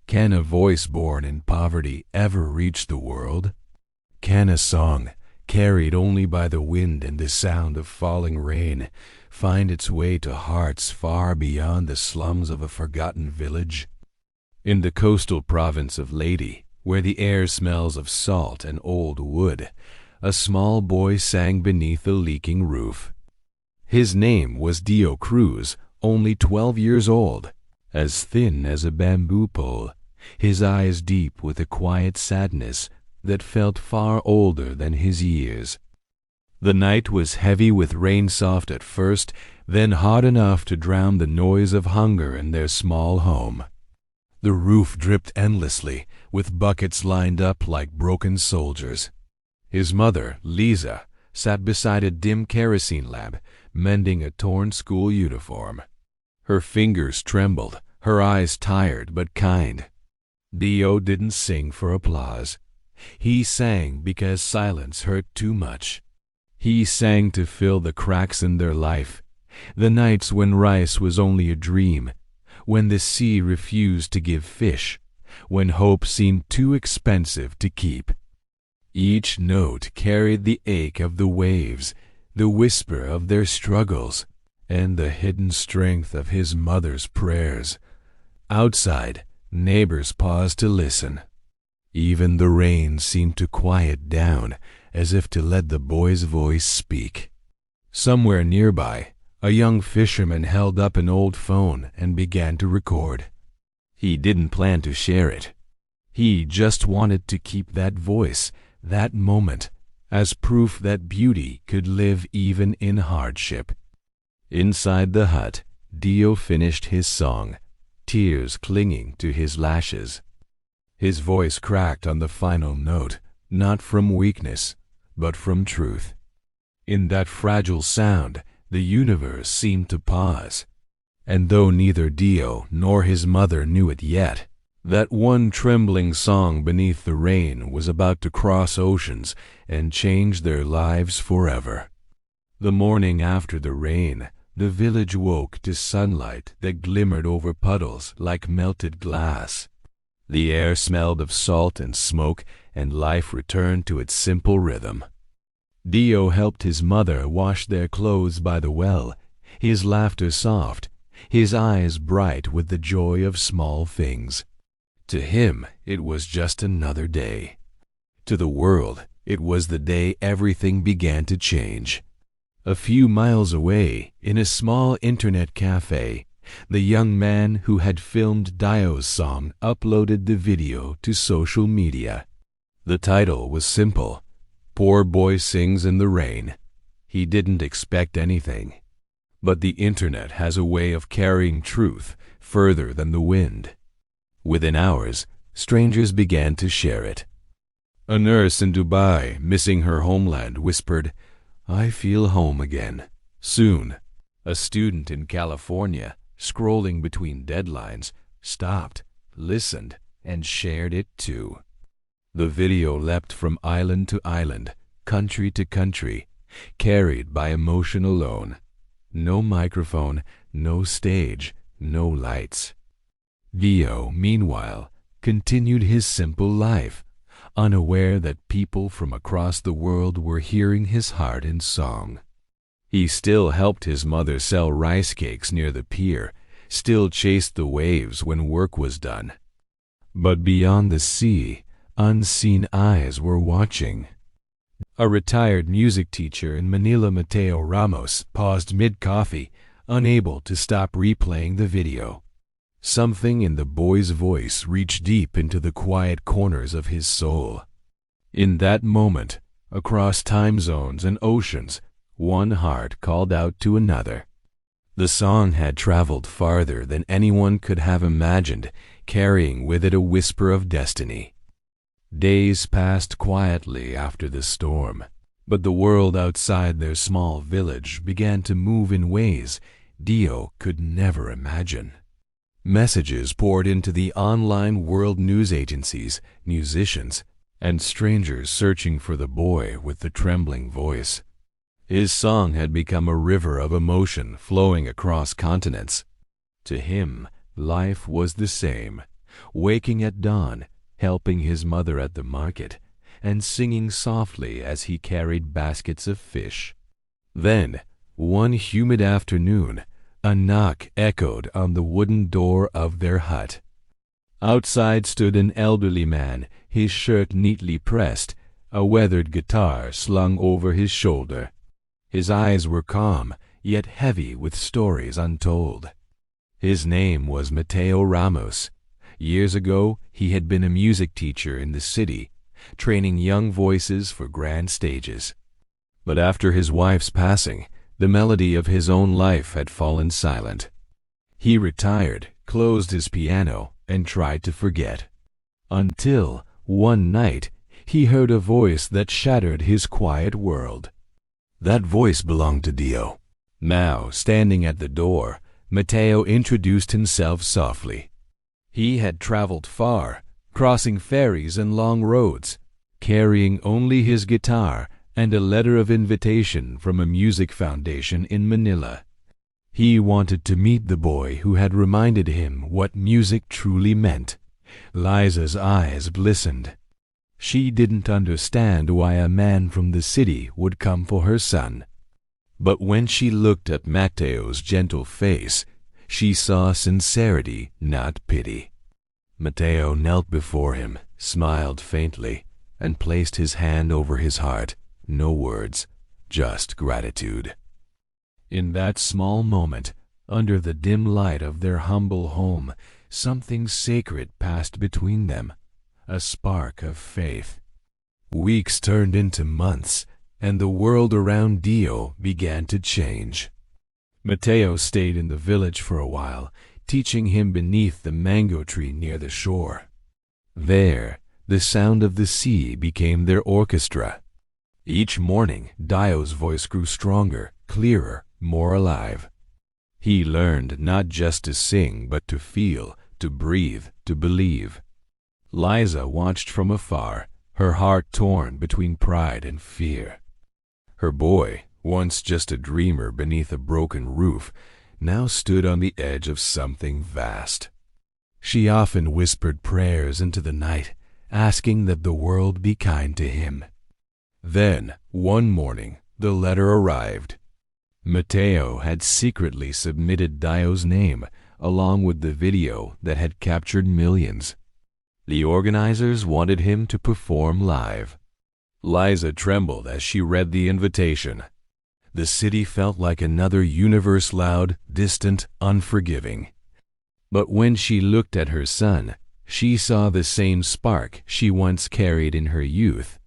Can a voice born in poverty ever reach the world? Can a song, carried only by the wind and the sound of falling rain, find its way to hearts far beyond the slums of a forgotten village? In the coastal province of Leyte, where the air smells of salt and old wood, a small boy sang beneath a leaking roof. His name was Dio Cruz, only 12 years old, as thin as a bamboo pole, his eyes deep with a quiet sadness that felt far older than his years. The night was heavy with rain, soft at first, then hot enough to drown the noise of hunger in their small home. The roof dripped endlessly, with buckets lined up like broken soldiers. His mother, Lisa, sat beside a dim kerosene lamp, mending a torn school uniform. Her fingers trembled, her eyes tired but kind. Dio didn't sing for applause. He sang because silence hurt too much. He sang to fill the cracks in their life, the nights when rice was only a dream, when the sea refused to give fish, when hope seemed too expensive to keep. Each note carried the ache of the waves, the whisper of their struggles, and the hidden strength of his mother's prayers. Outside, neighbors paused to listen. Even the rain seemed to quiet down, as if to let the boy's voice speak. Somewhere nearby, a young fisherman held up an old phone and began to record. He didn't plan to share it. He just wanted to keep that voice, that moment, as proof that beauty could live even in hardship. Inside the hut, Dio finished his song, tears clinging to his lashes. His voice cracked on the final note, not from weakness, but from truth. In that fragile sound, the universe seemed to pause. And though neither Dio nor his mother knew it yet, that one trembling song beneath the rain was about to cross oceans and change their lives forever. The morning after the rain, the village woke to sunlight that glimmered over puddles like melted glass. The air smelled of salt and smoke, and life returned to its simple rhythm. Dio helped his mother wash their clothes by the well, his laughter soft, his eyes bright with the joy of small things. To him, it was just another day. To the world, it was the day everything began to change. A few miles away, in a small internet cafe, the young man who had filmed Dio's song uploaded the video to social media. The title was simple: "Poor Boy Sings in the Rain." He didn't expect anything. But the internet has a way of carrying truth further than the wind. Within hours, strangers began to share it. A nurse in Dubai, missing her homeland, whispered, "I feel home again." Soon, a student in California, scrolling between deadlines, stopped, listened, and shared it too. The video leapt from island to island, country to country, carried by emotion alone. No microphone, no stage, no lights. Dio, meanwhile, continued his simple life, unaware that people from across the world were hearing his heart in song. He still helped his mother sell rice cakes near the pier, still chased the waves when work was done. But beyond the sea, unseen eyes were watching. A retired music teacher in Manila, Mateo Ramos, paused mid-coffee, unable to stop replaying the video. Something in the boy's voice reached deep into the quiet corners of his soul. In that moment, across time zones and oceans, one heart called out to another. The song had traveled farther than anyone could have imagined, carrying with it a whisper of destiny. Days passed quietly after the storm, but the world outside their small village began to move in ways Dio could never imagine. Messages poured into the online world news agencies, musicians, and strangers searching for the boy with the trembling voice. His song had become a river of emotion flowing across continents. To him, life was the same, waking at dawn, helping his mother at the market, and singing softly as he carried baskets of fish. Then, one humid afternoon, a knock echoed on the wooden door of their hut. Outside stood an elderly man, his shirt neatly pressed, a weathered guitar slung over his shoulder. His eyes were calm, yet heavy with stories untold. His name was Mateo Ramos. Years ago, he had been a music teacher in the city, training young voices for grand stages. But after his wife's passing, the melody of his own life had fallen silent. He retired, closed his piano, and tried to forget. Until, one night, he heard a voice that shattered his quiet world. That voice belonged to Dio. Now, standing at the door, Mateo introduced himself softly. He had traveled far, crossing ferries and long roads, carrying only his guitar and a letter of invitation from a music foundation in Manila. He wanted to meet the boy who had reminded him what music truly meant. Liza's eyes glistened. She didn't understand why a man from the city would come for her son. But when she looked at Mateo's gentle face, she saw sincerity, not pity. Mateo knelt before him, smiled faintly, and placed his hand over his heart. No words, just gratitude. In that small moment, under the dim light of their humble home, something sacred passed between them, a spark of faith. Weeks turned into months, and the world around Dio began to change. Mateo stayed in the village for a while, teaching him beneath the mango tree near the shore. There, the sound of the sea became their orchestra. Each morning, Dio's voice grew stronger, clearer, more alive. He learned not just to sing, but to feel, to breathe, to believe. Liza watched from afar, her heart torn between pride and fear. Her boy, once just a dreamer beneath a broken roof, now stood on the edge of something vast. She often whispered prayers into the night, asking that the world be kind to him. Then, one morning, the letter arrived. Mateo had secretly submitted Dio's name, along with the video that had captured millions. The organizers wanted him to perform live. Liza trembled as she read the invitation. The city felt like another universe, loud, distant, unforgiving. But when she looked at her son, she saw the same spark she once carried in her youth.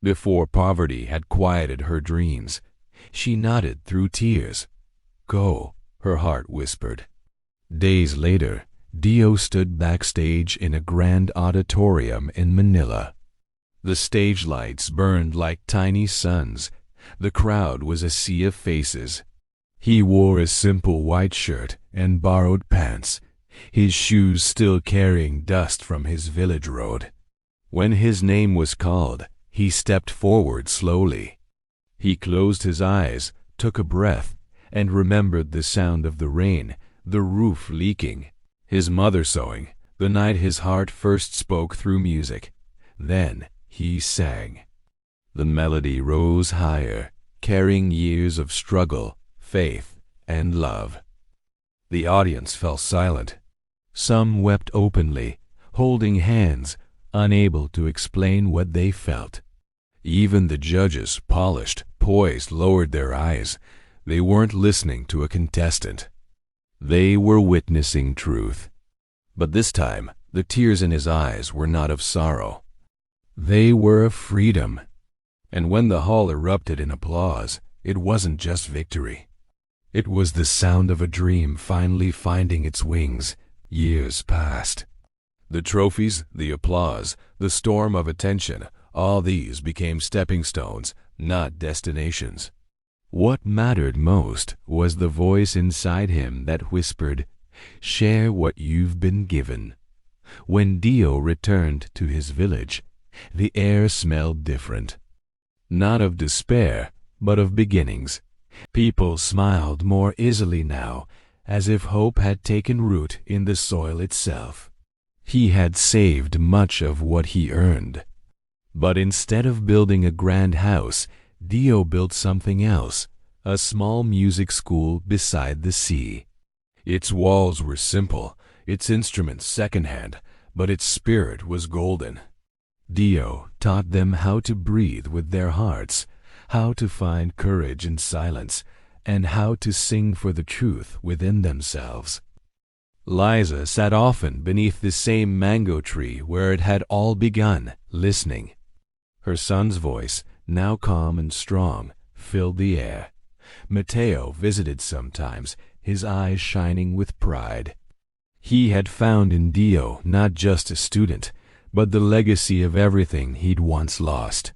Before poverty had quieted her dreams, she nodded through tears. "Go," her heart whispered. Days later, Dio stood backstage in a grand auditorium in Manila. The stage lights burned like tiny suns. The crowd was a sea of faces. He wore a simple white shirt and borrowed pants, his shoes still carrying dust from his village road. When his name was called, he stepped forward slowly. He closed his eyes, took a breath, and remembered the sound of the rain, the roof leaking, his mother sewing, the night his heart first spoke through music. Then he sang. The melody rose higher, carrying years of struggle, faith, and love. The audience fell silent. Some wept openly, holding hands, unable to explain what they felt. Even the judges, polished, poised, lowered their eyes. They weren't listening to a contestant. They were witnessing truth. But this time, the tears in his eyes were not of sorrow. They were of freedom. And when the hall erupted in applause, it wasn't just victory. It was the sound of a dream finally finding its wings. Years passed. The trophies, the applause, the storm of attention, all these became stepping stones, not destinations. What mattered most was the voice inside him that whispered, "Share what you've been given." When Dio returned to his village, the air smelled different. Not of despair, but of beginnings. People smiled more easily now, as if hope had taken root in the soil itself. He had saved much of what he earned. But instead of building a grand house, Dio built something else, a small music school beside the sea. Its walls were simple, its instruments secondhand, but its spirit was golden. Dio taught them how to breathe with their hearts, how to find courage in silence, and how to sing for the truth within themselves. Liza sat often beneath the same mango tree where it had all begun, listening. Her son's voice, now calm and strong, filled the air. Mateo visited sometimes, his eyes shining with pride. He had found in Dio not just a student, but the legacy of everything he'd once lost.